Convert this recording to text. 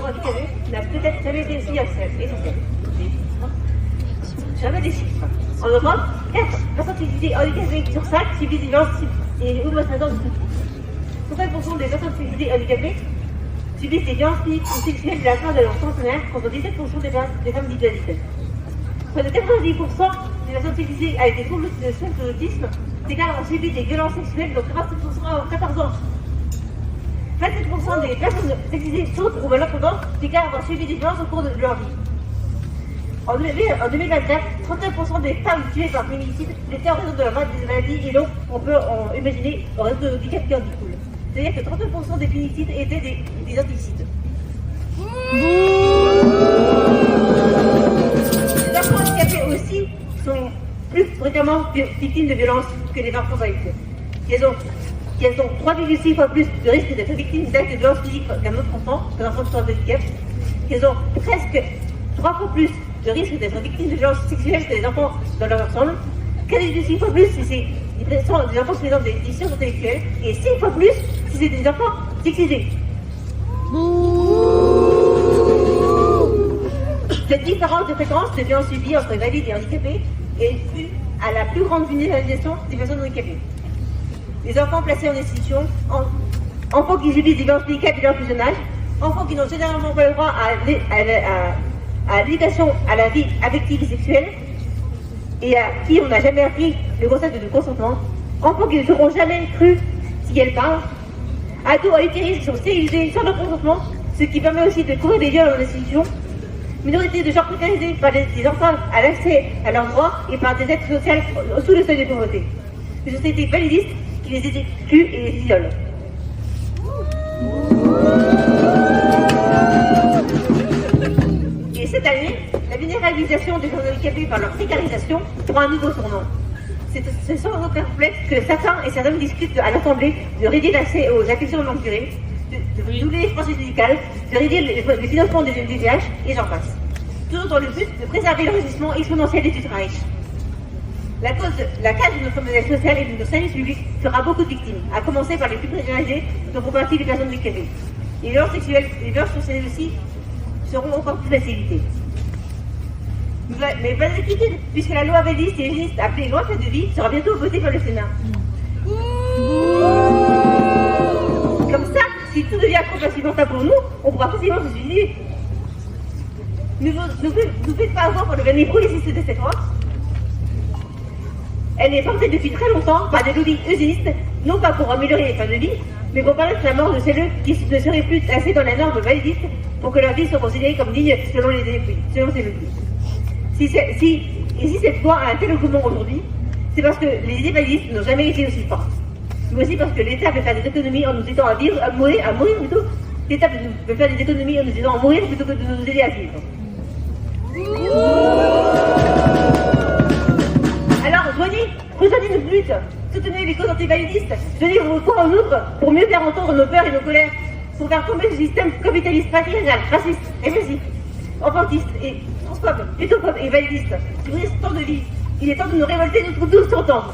handicapés n'a peut-être jamais été aussi essentiel. Jamais des chiffres. En Europe, 4 personnes sexualisées handicapées sur 5 subissent des violences et homosexuelles. 60% des personnes sexualisées handicapées subissent des violences physiques ou sexuelles de la part de leurs partenaires contre 17% des femmes dites adultes. Près de 90% des personnes sexualisées avec des troubles de spectre de l'autisme déclarent avoir subi des violences sexuelles, donc 36% à 14 ans. 27% des personnes sexualisées sourdes ou malentendants déclarent avoir subi des violences au cours de leur vie. En 2024, 39% des femmes tuées par féminicide étaient en raison de la maladie et donc on peut imaginer en raison de handicap qui en découle. C'est-à-dire que 39% des féminicides étaient des anticides. Les enfants handicapés aussi sont plus fréquemment victimes de violences que les enfants adultes. Elles ont 3,6 fois plus de risque d'être victimes d'actes de violence physique qu'un autre enfant, qu'un enfant sans handicap. Elles ont presque 3 fois plus de risque d'être victimes de violences sexuelles que les enfants dans leur ensemble. 4,6 fois plus si c'est des enfants qui présentent des déficiences intellectuelles et 6 fois plus si c'est des enfants sexualisés. Cette différence de fréquence de violences subies entre valides et handicapés est due à la plus grande vulnérabilisation des personnes handicapées. Les enfants placés en institution, enfants qui subissent des violences médicales dès leur plus jeune âge, enfants qui n'ont généralement pas le droit à l'éducation à la vie affective et sexuelle, et à qui on n'a jamais appris le concept de consentement, enfants qui ne seront jamais crus si elles parlent, ados à utérus qui sont stérilisés sans leur consentement, ce qui permet aussi de courir des viols dans l'institution, minorités de genre précarisées par des enfants à l'accès à leurs droits et par des aides sociales sous le seuil de pauvreté. Une société validiste qui les exclut et les isole. Et cette année, la vulnérabilisation des personnes handicapées par leur précarisation prend un nouveau tournant. C'est sans aucun complexe que certains et certaines discutent à l'Assemblée de réduire l'accès aux affections de longue durée, de doubler les processus médicales, de réduire le financement des MDPH et j'en passe. Toujours dans le but de préserver l'enrichissement exponentiel des ultra-riches. La casse de notre modèle social et de nos services publics fera beaucoup de victimes, à commencer par les plus précarisés dont font partie les personnes handicapées. Les violences sexuelles et les violences sociales aussi seront encore plus facilitées. Mais pas d'inquiétude, puisque la loi validiste et hygiéniste appelée loi de vie sera bientôt votée par le Sénat. Comme ça, si tout devient trop insupportable pour nous, on pourra facilement se suicider. Ne vous faites pas avoir pour le dernier progressiste de cette loi. Elle est portée depuis très longtemps par des lobbies eugénistes, non pas pour améliorer les fins de vie, mais pour permettre la mort de celles qui ne seraient plus placées dans la norme validiste pour que leur vie soit considérée comme digne selon ces lobbies. Si cette loi a un tel engouement aujourd'hui, c'est parce que les idées validistes n'ont jamais été aussi fortes. Mais aussi parce que l'État veut faire des économies en nous aidant à mourir plutôt. L'État veut faire des économies en nous aidant à mourir plutôt que de nous aider à vivre. Alors, rejoignez notre lutte, soutenez les causes antivalidistes, donnez vos voix en outre pour mieux faire entendre nos peurs et nos colères, pour faire tomber ce système capitaliste, patriarcal, raciste, répressif, enfantiste et transphobe, pétophobe et validiste qui brise tant de vie. Il est temps de nous révolter, nous tous entendre.